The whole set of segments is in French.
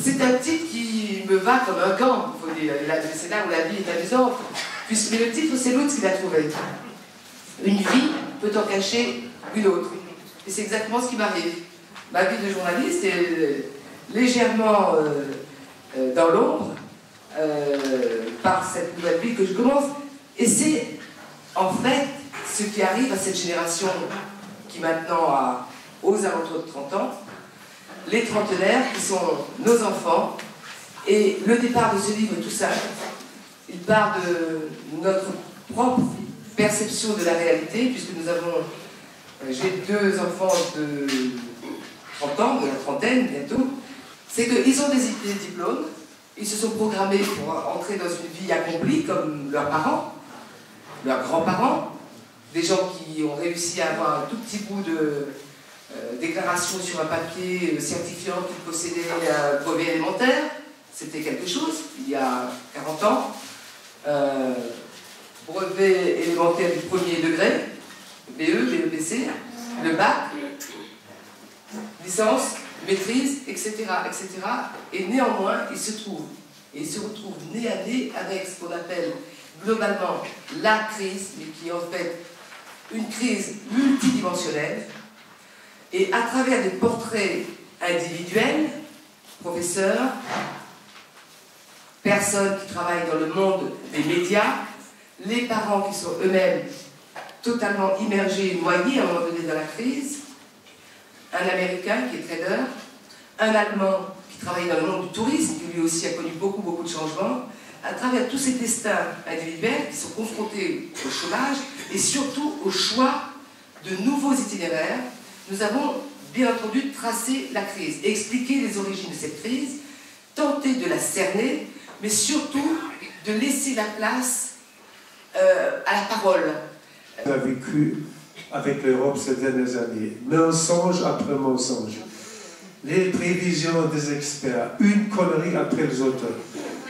C'est un titre qui me va comme un gant, il faut dire. C'est là où la vie est amusante. Mais le titre, c'est l'autre qui l'a trouvé. Une vie peut en cacher une autre. Et c'est exactement ce qui m'arrive. Ma vie de journaliste est légèrement dans l'ombre par cette nouvelle vie que je commence. Et c'est en fait ce qui arrive à cette génération qui maintenant a aux alentours de 30 ans, les trentenaires qui sont nos enfants. Et le départ de ce livre est tout simple. Il part de notre propre perception de la réalité, puisque nous avons, j'ai 2 enfants de 30 ans, de la trentaine bientôt, c'est qu'ils ont des diplômes, ils se sont programmés pour entrer dans une vie accomplie comme leurs parents, leurs grands-parents, des gens qui ont réussi à avoir un tout petit bout de déclaration sur un papier certifiant qu'ils possédaient un brevet élémentaire. C'était quelque chose, il y a 40 ans. Brevet élémentaire du premier degré, BE, BEPC, le bac, licence, maîtrise, etc., etc. Et néanmoins, il se retrouve nez à nez avec ce qu'on appelle globalement la crise, mais qui est en fait une crise multidimensionnelle. Et à travers des portraits individuels, professeurs, personnes qui travaillent dans le monde des médias, les parents qui sont eux-mêmes totalement immergés, noyés à un moment donné dans la crise, un Américain qui est trader, un Allemand qui travaille dans le monde du tourisme, qui lui aussi a connu beaucoup de changements, à travers tous ces destins individuels qui sont confrontés au chômage et surtout au choix de nouveaux itinéraires, nous avons bien entendu tracé la crise, expliqué les origines de cette crise, tenter de la cerner, mais surtout de laisser la place à la parole. On a vécu avec l'Europe ces dernières années, mensonge après mensonge. Les prévisions des experts, une connerie après les autres.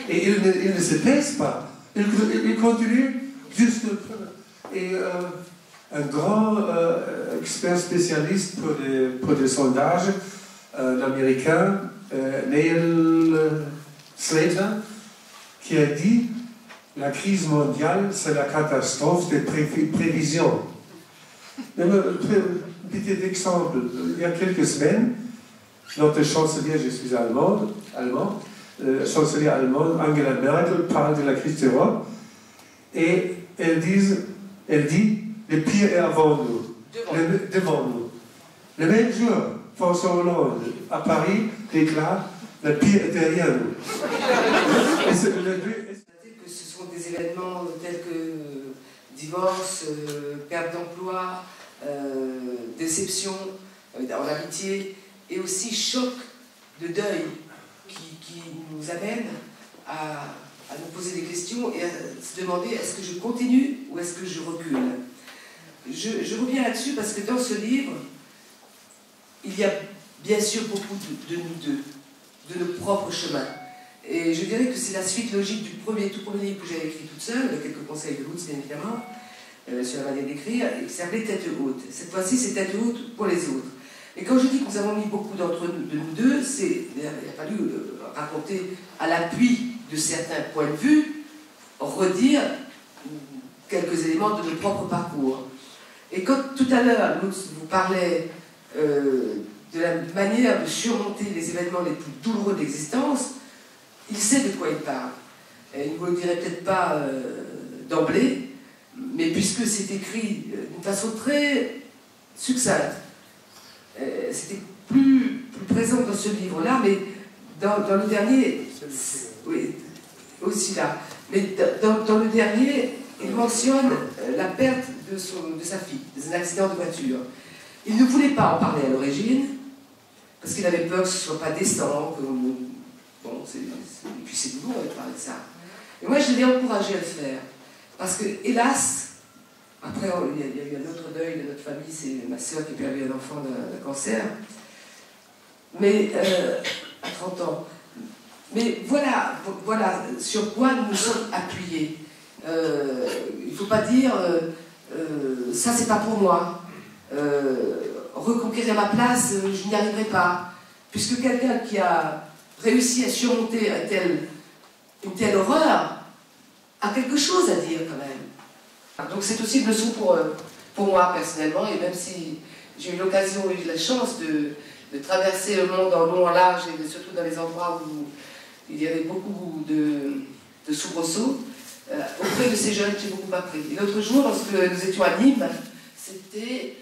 Et ils ne se taisent pas. Ils continuent juste. Et un grand expert spécialiste pour des sondages, l'américain Neil Slater, qui a dit la crise mondiale, c'est la catastrophe des prévisions. Un petit exemple, il y a quelques semaines, notre chancelier, je suis allemand, chancelier allemande Angela Merkel parle de la crise d'Europe et elle dit le pire est avant nous, devant nous. Le même jour, François Hollande à Paris déclare le pire est derrière nous. Que ce sont des événements tels que divorce, perte d'emploi, déception en amitié, et aussi choc de deuil qui nous amène à nous poser des questions et à se demander est-ce que je continue ou est-ce que je recule. Je reviens là-dessus parce que dans ce livre, il y a bien sûr beaucoup de nous deux, de nos propres chemins. Et je dirais que c'est la suite logique du tout premier livre que j'avais écrit toute seule, avec quelques conseils de Lutz, bien évidemment, sur la manière d'écrire, et qui s'appelait Tête haute. Cette fois-ci, c'est Tête haute pour les autres. Et quand je dis que nous avons mis beaucoup de nous deux, il a fallu raconter à l'appui de certains points de vue, redire quelques éléments de nos propres parcours. Et quand tout à l'heure, Lutz vous parlait de la manière de surmonter les événements les plus douloureux de l'existence, il sait de quoi il parle. Il ne vous le dirait peut-être pas d'emblée, mais puisque c'est écrit d'une façon très succincte, c'était plus présent dans ce livre-là, mais dans le dernier, oui, aussi là, mais dans le dernier, il mentionne la perte de sa fille, dans un accident de voiture. Il ne voulait pas en parler à l'origine, parce qu'il avait peur que ce ne soit pas décent, bon, et puis c'est douloureux de parler de ça. Et moi, je l'ai encouragé à le faire. Parce que, hélas, après, il y a eu un autre deuil de notre famille, c'est ma soeur qui a perdu un enfant d'un cancer. Mais, à 30 ans. Mais voilà sur quoi nous nous sommes appuyés. Il ne faut pas dire, ça c'est pas pour moi. Reconquérir ma place, je n'y arriverai pas. Puisque quelqu'un qui a réussi à surmonter une telle horreur a quelque chose à dire quand même. Donc c'est aussi une leçon pour moi personnellement, et même si j'ai eu l'occasion et eu la chance de traverser le monde en long, en large, et surtout dans les endroits où il y avait beaucoup de soubresauts, auprès de ces jeunes, j'ai beaucoup appris. Et l'autre jour, lorsque nous étions à Nîmes, c'était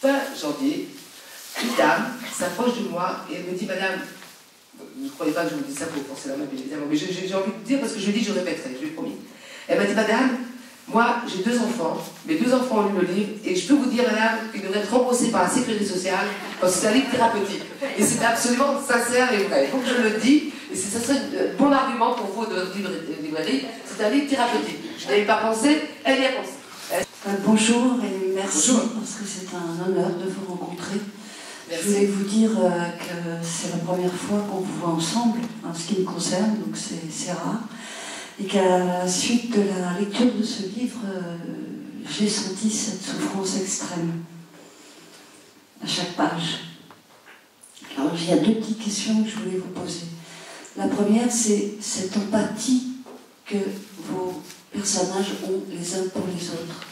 fin janvier, une dame s'approche de moi et elle me dit, madame, ne croyez pas que je vous dis ça pour forcer la main, évidemment, mais j'ai envie de dire parce que je lui dis, je répéterai, je lui ai promis. Elle m'a dit, madame, moi j'ai 2 enfants, mes 2 enfants ont lu le livre, et je peux vous dire, madame, qu'ils devraient être remboursés par la sécurité sociale parce que c'est un livre thérapeutique. Et c'est absolument sincère et vrai. Donc je le dis, et ça serait un bon argument pour vous de votre librairie, c'est un livre thérapeutique. Je n'avais pas pensé, elle y a pensé. Bonjour et merci. Bonjour. Parce que c'est un honneur de vous rencontrer. Merci. Je voulais vous dire que c'est la première fois qu'on vous voit ensemble, en ce qui me concerne, donc c'est rare. Et qu'à la suite de la lecture de ce livre, j'ai senti cette souffrance extrême à chaque page. Alors il y a 2 petites questions que je voulais vous poser. La première, c'est cette empathie que vos personnages ont les uns pour les autres,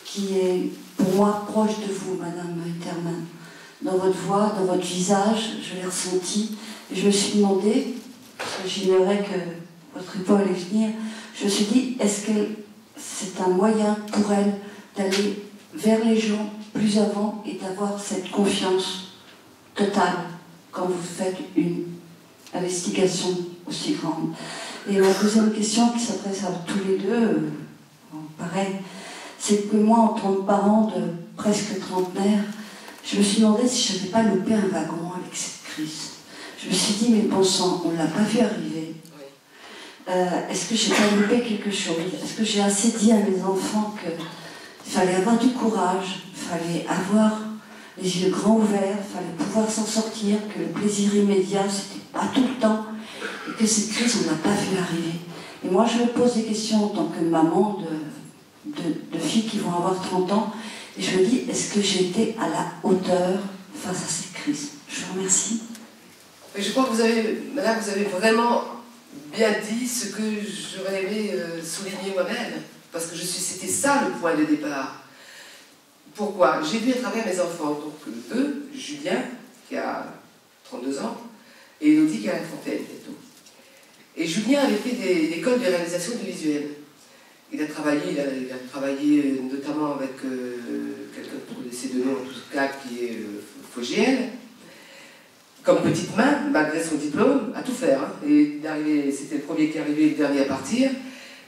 qui est pour moi proche de vous, Madame Herman. Dans votre voix, dans votre visage, je l'ai ressenti. Et je me suis demandé, parce que j'ignorais que votre épaule allait venir, je me suis dit, est-ce que c'est un moyen pour elle d'aller vers les gens plus avant et d'avoir cette confiance totale quand vous faites une investigation aussi grande. Et la deuxième question qui s'adresse à tous les deux, pareil, c'est que moi, en tant que parent de presque trentenaire, je me suis demandé si je n'avais pas loupé un wagon avec cette crise. Je me suis dit, mais bon sang, on ne l'a pas vu arriver. Est-ce que j'ai pas loupé quelque chose? Est-ce que j'ai assez dit à mes enfants qu'il fallait avoir du courage, il fallait avoir les yeux grands ouverts, il fallait pouvoir s'en sortir, que le plaisir immédiat, c'était pas tout le temps, et que cette crise, on ne l'a pas vu arriver. Et moi, je me pose des questions en tant que maman de filles qui vont avoir 30 ans, et je me dis, est-ce que j'ai été à la hauteur face à cette crise? Je vous remercie. Je crois que vous avez, madame, vous avez vraiment bien dit ce que j'aurais aimé souligner moi-même, parce que c'était ça le point de départ. Pourquoi? J'ai vu à travers mes enfants, donc 2, Julien, qui a 32 ans, et Elodie, qui a la trentaine bientôt. Et Julien avait fait des écoles de réalisation du visuel. Il a travaillé notamment avec quelqu'un pour laisser de nom en tout cas, qui est Fogiel, comme petite main, malgré son diplôme, à tout faire. Hein. Et c'était le premier qui est arrivé et le dernier à partir.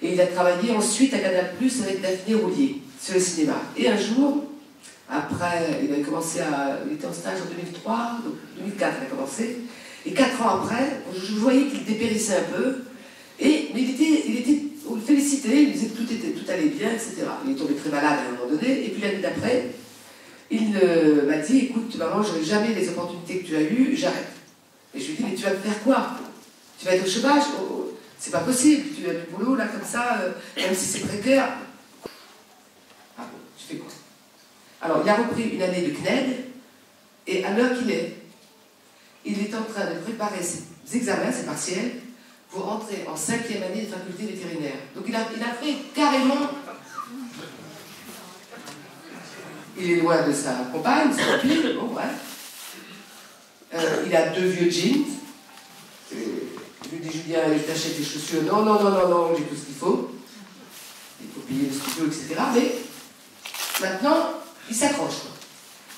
Et il a travaillé ensuite à Canal+, avec Daphné Roulier, sur le cinéma. Et un jour, après, il était en stage en 2003, donc 2004 il a commencé. Et 4 ans après, je voyais qu'il dépérissait un peu. Mais on le félicitait, il disait que tout allait bien, etc. Il est tombé très malade à un moment donné. Et puis l'année d'après, il m'a dit, écoute maman, je n'aurai jamais les opportunités que tu as eues, j'arrête. Et je lui ai dit, mais tu vas faire quoi? Tu vas être au chômage? Oh, c'est pas possible, tu as du boulot là comme ça, même si c'est précaire. Ah bon, tu fais quoi? Alors il a repris une année de CNED, et à l'heure qu'il est, il est en train de préparer ses examens, ses partiels, pour entrer en 5e année de faculté vétérinaire. Donc il a fait carrément... Il est loin de sa compagne, sa copine, bon ouais. Il a 2 vieux jeans. Je lui dis, Julien, je t'achète des chaussures. Non, j'ai tout ce qu'il faut. Il faut payer le studio, etc. Mais maintenant, il s'accroche.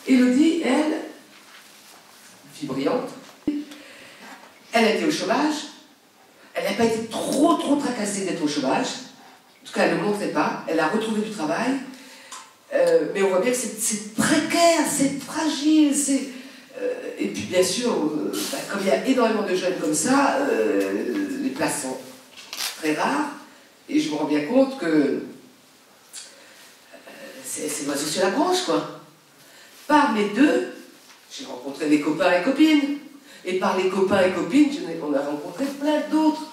Elodie, elle, fille brillante, elle a été au chômage. Elle n'a pas été trop tracassée d'être au chômage. En tout cas, elle ne le montrait pas. Elle a retrouvé du travail. Mais on voit bien que c'est précaire, c'est fragile, et puis bien sûr, comme il y a énormément de jeunes comme ça, les places sont très rares, et je me rends bien compte que c'est l'oiseau sur la branche, quoi. Par mes 2, j'ai rencontré des copains et copines, et par les copains et copines, on a rencontré plein d'autres,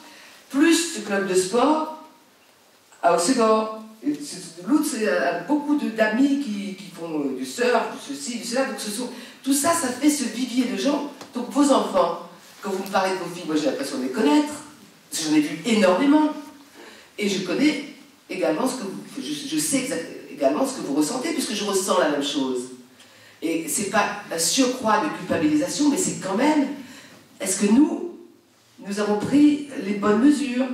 plus ce club de sport à Hossegor. L'autre, c'est beaucoup d'amis qui font du surf, du ceci, du cela. Donc tout ça, ça fait ce vivier de gens. Donc vos enfants, Quand vous me parlez de vos filles, moi j'ai l'impression de les connaître, parce que j'en ai vu énormément. Et je connais également ce que vous... Je sais également ce que vous ressentez, puisque je ressens la même chose. Et c'est pas un surcroît de culpabilisation, mais c'est quand même... Est-ce que nous avons pris les bonnes mesures?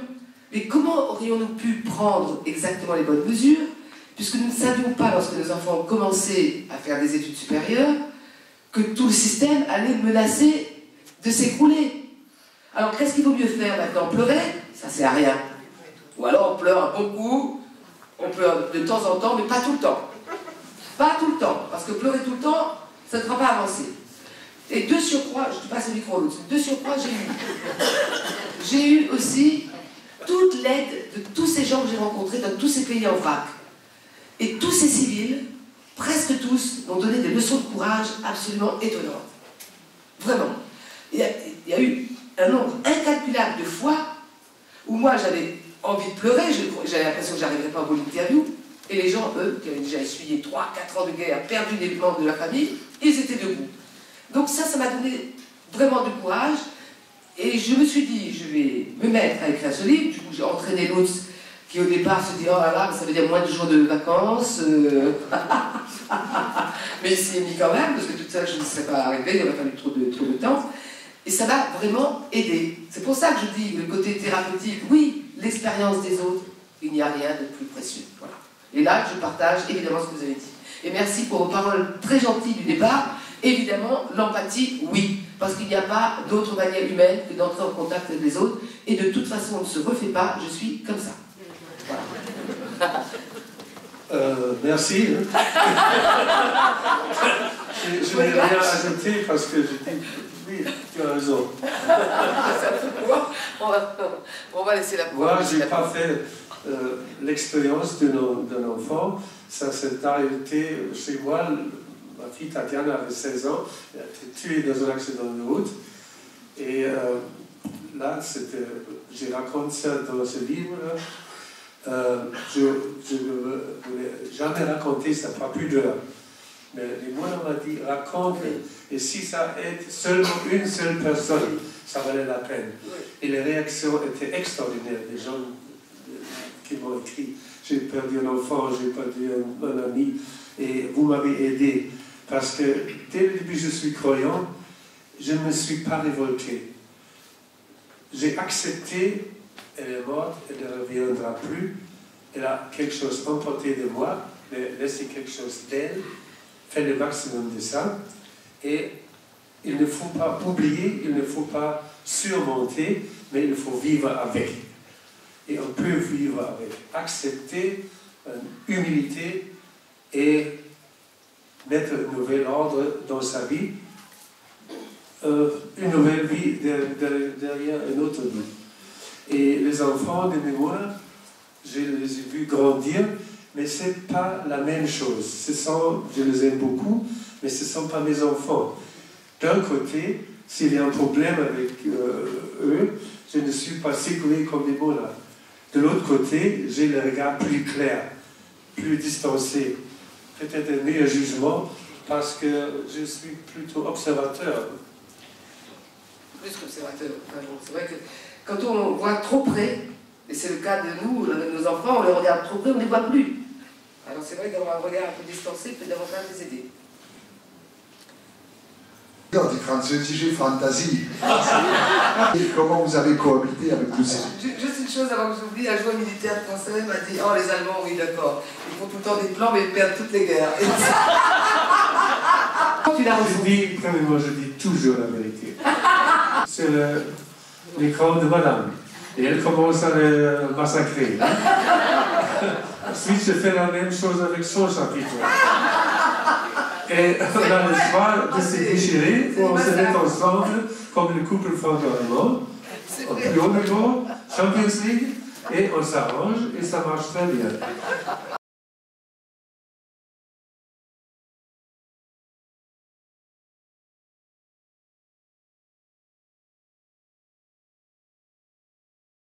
Mais comment aurions-nous pu prendre exactement les bonnes mesures, puisque nous ne savions pas, lorsque nos enfants ont commencé à faire des études supérieures, que tout le système allait menacer de s'écrouler. Alors qu'est-ce qu'il vaut mieux faire maintenant? Pleurer? Ça sert à rien. Ou alors on pleure un bon coup, on pleure de temps en temps, mais pas tout le temps. Pas tout le temps, parce que pleurer tout le temps, ça ne fera pas avancer. Et de surcroît, je te passe le micro à l'autre, de surcroît j'ai eu aussi toute l'aide de tous ces gens que j'ai rencontrés dans tous ces pays en vrac. Et tous ces civils, presque tous, m'ont donné des leçons de courage absolument étonnantes. Vraiment. Il y a eu un nombre incalculable de fois où moi j'avais envie de pleurer, j'avais l'impression que je n'arriverais pas au bout de l'interview, et les gens, eux, qui avaient déjà essuyé 3-4 ans de guerre, perdu des membres de la famille, ils étaient debout. Donc ça m'a donné vraiment du courage, et je me suis dit, je vais me mettre à écrire ce livre. Du coup j'ai entraîné l'autre qui au départ se dit, oh là là, ça veut dire moins de jours de vacances, mais il s'y est mis quand même, parce que toute seule je ne serais pas arrivée, il aurait fallu trop de temps, et ça m'a vraiment aidé. C'est pour ça que je dis, le côté thérapeutique, oui, l'expérience des autres, il n'y a rien de plus précieux. Voilà. Et là, je partage évidemment ce que vous avez dit. Et merci pour vos paroles très gentilles du départ. Évidemment, l'empathie, oui, parce qu'il n'y a pas d'autre manière humaine que d'entrer en contact avec les autres, et de toute façon, on ne se refait pas, je suis comme ça. Voilà. Merci. Je n'ai rien ajouté parce que je dis, oui, tu as raison. On va laisser la parole. Moi, je n'ai pas fait l'expérience d'un enfant. Ça s'est arrêté chez moi. Ma fille Tatiana avait 16 ans. Elle a été tuée dans un accident de route. Et là, je raconte ça dans ce livre. Je ne voulais jamais raconter, ça fera plus d'heures. Mais les moines m'ont dit, raconte, et si ça aide seulement une seule personne, ça valait la peine. Et les réactions étaient extraordinaires. Des gens qui m'ont écrit, j'ai perdu un enfant, j'ai perdu un ami, et vous m'avez aidé. Parce que dès le début, je suis croyant, je ne me suis pas révolté. J'ai accepté, elle est morte, elle ne reviendra plus, elle a quelque chose emporté de moi, mais laissé quelque chose d'elle, fait le maximum de ça, et il ne faut pas oublier, il ne faut pas surmonter, mais il faut vivre avec. Et on peut vivre avec, accepter, humilité et mettre un nouvel ordre dans sa vie, une nouvelle vie derrière une autre vie. Et les enfants de mémoire, je les ai vus grandir, mais ce n'est pas la même chose. Je les aime beaucoup, mais ce ne sont pas mes enfants. D'un côté, s'il y a un problème avec eux, je ne suis pas sécurisé comme des mots là. De l'autre côté, j'ai le regard plus clair, plus distancé, peut-être un meilleur jugement, parce que je suis plutôt observateur. Plus qu'observateur. C'est vrai que quand on voit trop près, et c'est le cas de nous, avec nos enfants, on les regarde trop près, on ne les voit plus. Alors c'est vrai qu'avoir un regard un peu distancé peut davantage les aider. Die französische Fantasie. Comment vous avez cohabité avec tous ces... Juste une chose avant que j'oublie, un joueur militaire français m'a dit « Oh, les Allemands, oui, d'accord, ils font tout le temps des plans, mais ils perdent toutes les guerres. » Je dis toujours la vérité. C'est l'écran de madame. Et elle commence à le massacrer. Ensuite, je fais la même chose avec son chapitre. Et on a le choix de se déchirer, on se met ensemble comme le couple franco-allemand, au plus haut niveau, Champions League, et on s'arrange et ça marche très bien.